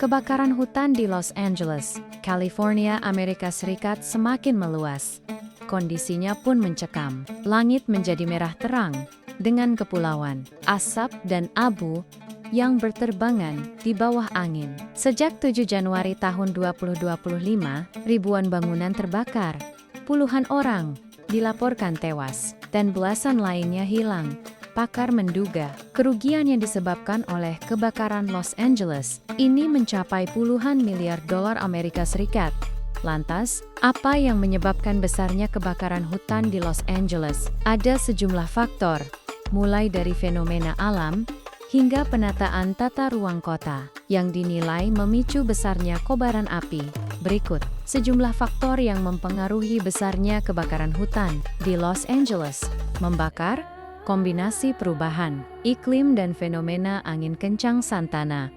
Kebakaran hutan di Los Angeles, California, Amerika Serikat semakin meluas. Kondisinya pun mencekam. Langit menjadi merah terang, dengan kepulauan, asap dan abu yang berterbangan di bawah angin. Sejak 7 Januari tahun 2025, ribuan bangunan terbakar. Puluhan orang dilaporkan tewas, dan belasan lainnya hilang. Pakar menduga kerugian yang disebabkan oleh kebakaran Los Angeles ini mencapai puluhan miliar dolar Amerika Serikat. Lantas, apa yang menyebabkan besarnya kebakaran hutan di Los Angeles? Ada sejumlah faktor, mulai dari fenomena alam hingga penataan tata ruang kota yang dinilai memicu besarnya kobaran api. Berikut sejumlah faktor yang mempengaruhi besarnya kebakaran hutan di Los Angeles. Membakar, kombinasi perubahan iklim dan fenomena angin kencang Santana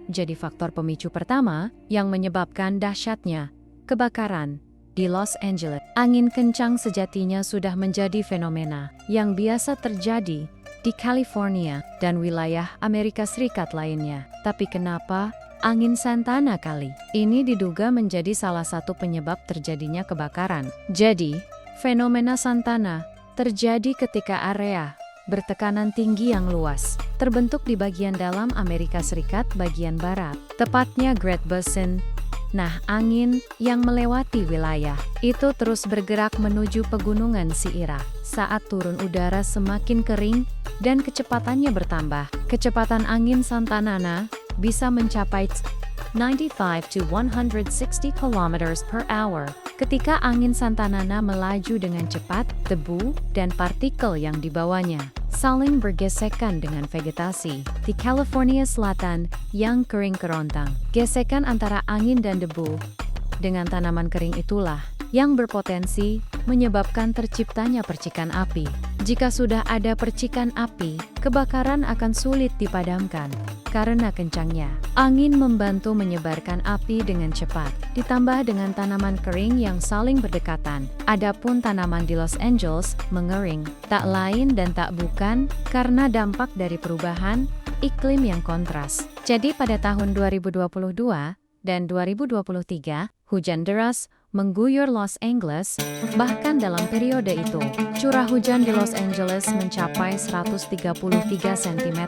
jadi faktor pemicu pertama yang menyebabkan dahsyatnya kebakaran di Los Angeles. Angin kencang sejatinya sudah menjadi fenomena yang biasa terjadi di California dan wilayah Amerika Serikat lainnya. Tapi kenapa angin Santana kali ini diduga menjadi salah satu penyebab terjadinya kebakaran? Jadi, fenomena Santana terjadi ketika area bertekanan tinggi yang luas terbentuk di bagian dalam Amerika Serikat bagian barat, tepatnya Great Basin. Nah, angin yang melewati wilayah itu terus bergerak menuju pegunungan Sierra. Saat turun udara semakin kering dan kecepatannya bertambah, kecepatan angin Santana bisa mencapai 95 to 160 km per hour. Ketika angin Santana melaju dengan cepat, debu dan partikel yang dibawanya saling bergesekan dengan vegetasi di California Selatan yang kering kerontang. Gesekan antara angin dan debu dengan tanaman kering itulah yang berpotensi menyebabkan terciptanya percikan api. Jika sudah ada percikan api, kebakaran akan sulit dipadamkan. Karena kencangnya angin membantu menyebarkan api dengan cepat, ditambah dengan tanaman kering yang saling berdekatan. Adapun tanaman di Los Angeles mengering, tak lain dan tak bukan karena dampak dari perubahan iklim yang kontras. Jadi pada tahun 2022 dan 2023, hujan deras mengguyur Los Angeles. Bahkan dalam periode itu, curah hujan di Los Angeles mencapai 133 cm.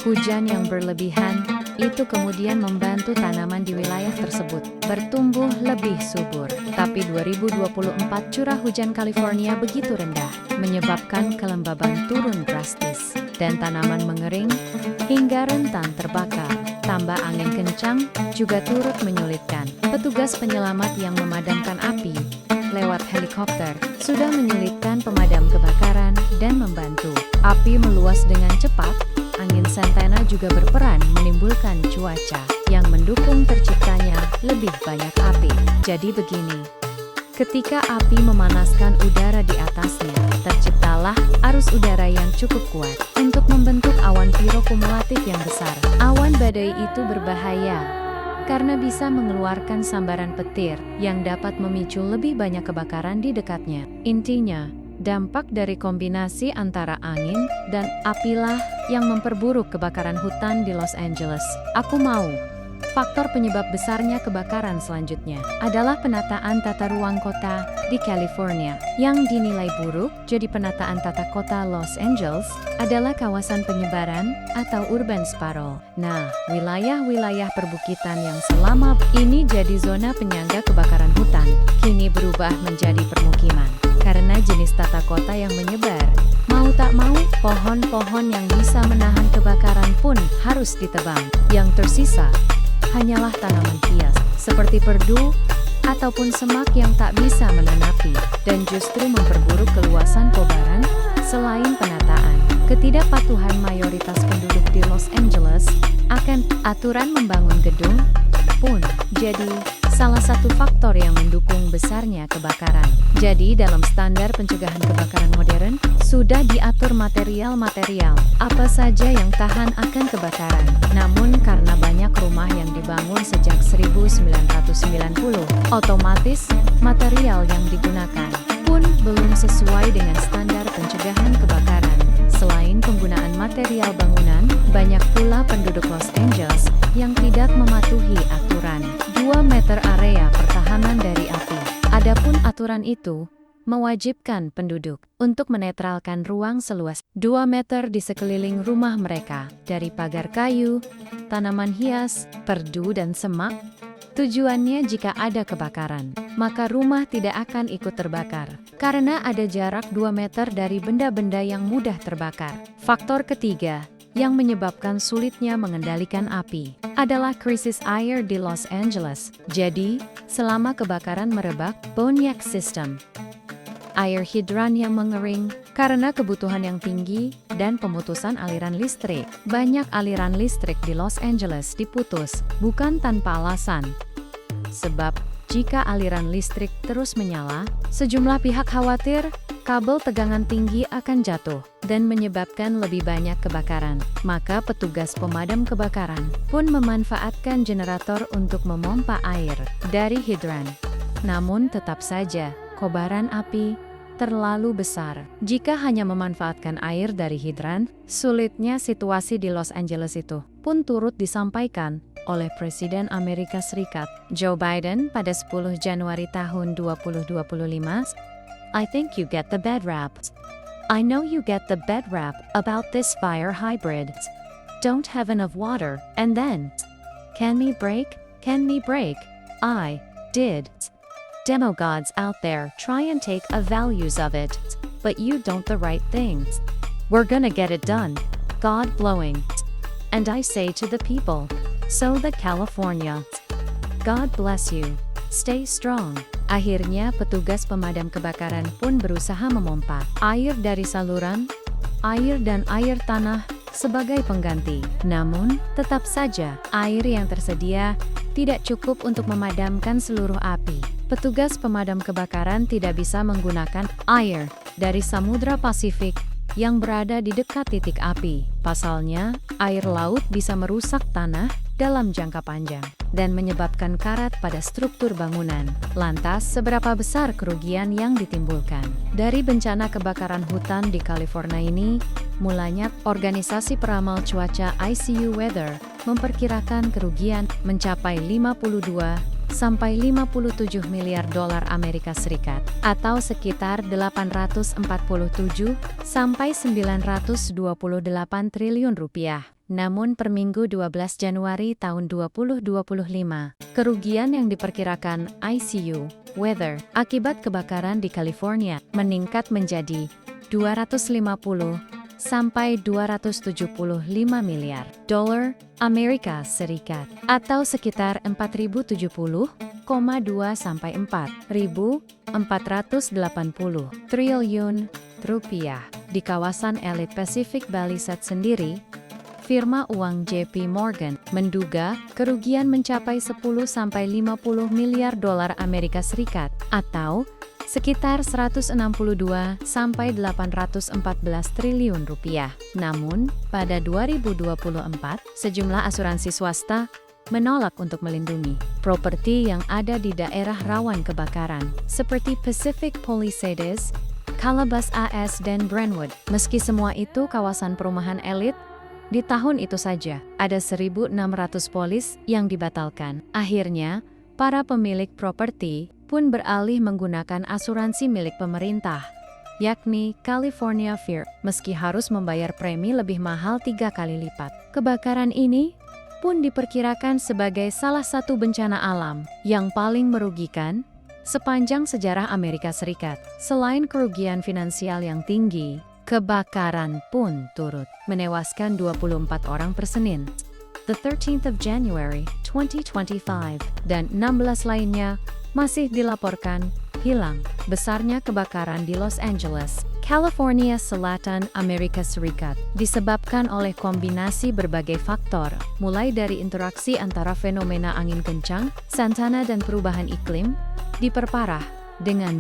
Hujan yang berlebihan itu kemudian membantu tanaman di wilayah tersebut bertumbuh lebih subur. Tapi 2024 curah hujan California begitu rendah, menyebabkan kelembaban turun drastis dan tanaman mengering hingga rentan terbakar. Tambah angin kencang juga turut menyulitkan. Petugas penyelamat yang memadamkan api lewat helikopter sudah menyulitkan pemadam kebakaran dan membantu. Api meluas dengan cepat. Angin Santana juga berperan menimbulkan cuaca yang mendukung terciptanya lebih banyak api. Jadi begini, ketika api memanaskan udara di atasnya, terciptalah arus udara yang cukup kuat untuk membentuk awan pirokumulatif yang besar. Awan badai itu berbahaya karena bisa mengeluarkan sambaran petir yang dapat memicu lebih banyak kebakaran di dekatnya. Intinya, dampak dari kombinasi antara angin dan apilah yang memperburuk kebakaran hutan di Los Angeles. Aku mau. Faktor penyebab besarnya kebakaran selanjutnya adalah penataan tata ruang kota di California yang dinilai buruk. Jadi penataan tata kota Los Angeles adalah kawasan penyebaran atau urban sprawl. Nah, wilayah-wilayah perbukitan yang selama ini jadi zona penyangga kebakaran hutan, kini berubah menjadi permukiman. Karena jenis tata kota yang menyebar, mau tak mau, pohon-pohon yang bisa menahan kebakaran pun harus ditebang. Yang tersisa hanyalah tanaman hias, seperti perdu ataupun semak yang tak bisa menanapi, dan justru memperburuk keluasan kobaran. Selain penataan, ketidakpatuhan mayoritas penduduk di Los Angeles akan aturan membangun gedung pun jadi salah satu faktor yang mendukung besarnya kebakaran. Jadi dalam standar pencegahan kebakaran modern, sudah diatur material-material apa saja yang tahan akan kebakaran. Namun karena banyak rumah yang dibangun sejak 1990, otomatis material yang digunakan pun belum sesuai dengan standar pencegahan kebakaran. Selain penggunaan material bangunan, banyak pula penduduk Los Angeles yang tidak mematuhi aturan 2 meter area pertahanan dari api. Adapun aturan itu mewajibkan penduduk untuk menetralkan ruang seluas 2 meter di sekeliling rumah mereka dari pagar kayu, tanaman hias, perdu dan semak. Tujuannya jika ada kebakaran, maka rumah tidak akan ikut terbakar karena ada jarak 2 meter dari benda-benda yang mudah terbakar. Faktor ketiga yang menyebabkan sulitnya mengendalikan api adalah krisis air di Los Angeles. Jadi, selama kebakaran merebak, Boniac System air hidran yang mengering karena kebutuhan yang tinggi dan pemutusan aliran listrik. Banyak aliran listrik di Los Angeles diputus, bukan tanpa alasan. Sebab, jika aliran listrik terus menyala, sejumlah pihak khawatir kabel tegangan tinggi akan jatuh dan menyebabkan lebih banyak kebakaran. Maka petugas pemadam kebakaran pun memanfaatkan generator untuk memompa air dari hidran. Namun tetap saja, kobaran api terlalu besar. Jika hanya memanfaatkan air dari hidran, sulitnya situasi di Los Angeles itu pun turut disampaikan oleh Presiden Amerika Serikat Joe Biden pada 10 Januari tahun 2025. I think you get the bad rap. I know you get the bad rap about this fire hybrid. Don't have enough water, and then can me break? I did. Demo gods out there try and take a values of it, but you don't the right things. We're gonna get it done. God blowing. And I say to the people, so the California. God bless you. Stay strong. Akhirnya petugas pemadam kebakaran pun berusaha memompa air dari saluran, air dan air tanah sebagai pengganti. Namun, tetap saja air yang tersedia tidak cukup untuk memadamkan seluruh api. Petugas pemadam kebakaran tidak bisa menggunakan air dari Samudra Pasifik yang berada di dekat titik api. Pasalnya, air laut bisa merusak tanah dalam jangka panjang dan menyebabkan karat pada struktur bangunan. Lantas, seberapa besar kerugian yang ditimbulkan dari bencana kebakaran hutan di California ini? Mulanya, organisasi peramal cuaca ICU Weather memperkirakan kerugian mencapai 52 sampai 57 miliar dolar Amerika Serikat atau sekitar 847 sampai 928 triliun rupiah. Namun per Minggu 12 Januari tahun 2025, kerugian yang diperkirakan ICU Weather akibat kebakaran di California meningkat menjadi 250 sampai 275 miliar dolar Amerika Serikat atau sekitar 4.070,2 sampai 4.480 triliun rupiah. Di kawasan elit Pacific Palisades sendiri, firma uang JP Morgan menduga kerugian mencapai 10 sampai 50 miliar dolar Amerika Serikat atau sekitar 162 sampai 814 triliun rupiah. Namun, pada 2024, sejumlah asuransi swasta menolak untuk melindungi properti yang ada di daerah rawan kebakaran, seperti Pacific Palisades, Calabasas AS, dan Brentwood. Meski semua itu kawasan perumahan elit, di tahun itu saja ada 1.600 polis yang dibatalkan. Akhirnya, para pemilik properti pun beralih menggunakan asuransi milik pemerintah, yakni California FIRE, meski harus membayar premi lebih mahal 3 kali lipat. Kebakaran ini pun diperkirakan sebagai salah satu bencana alam yang paling merugikan sepanjang sejarah Amerika Serikat. Selain kerugian finansial yang tinggi, kebakaran pun turut menewaskan 24 orang per Senin, the 13th of January 2025, dan 16 lainnya masih dilaporkan hilang. Besarnya kebakaran di Los Angeles, California Selatan, Amerika Serikat, disebabkan oleh kombinasi berbagai faktor, mulai dari interaksi antara fenomena angin kencang, Santana dan perubahan iklim, diperparah dengan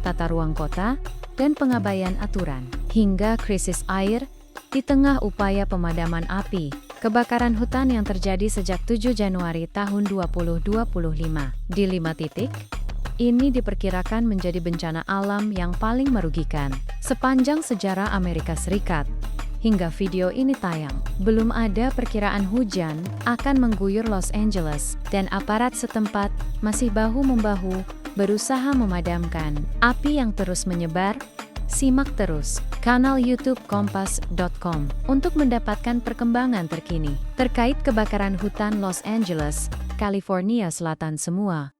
tata ruang kota, dan pengabaian aturan, hingga krisis air di tengah upaya pemadaman api. Kebakaran hutan yang terjadi sejak 7 Januari tahun 2025 di 5 titik, ini diperkirakan menjadi bencana alam yang paling merugikan sepanjang sejarah Amerika Serikat. Hingga video ini tayang, belum ada perkiraan hujan akan mengguyur Los Angeles, dan aparat setempat masih bahu-membahu berusaha memadamkan api yang terus menyebar. Simak terus kanal YouTube Kompas.com untuk mendapatkan perkembangan terkini terkait kebakaran hutan Los Angeles, California Selatan semua.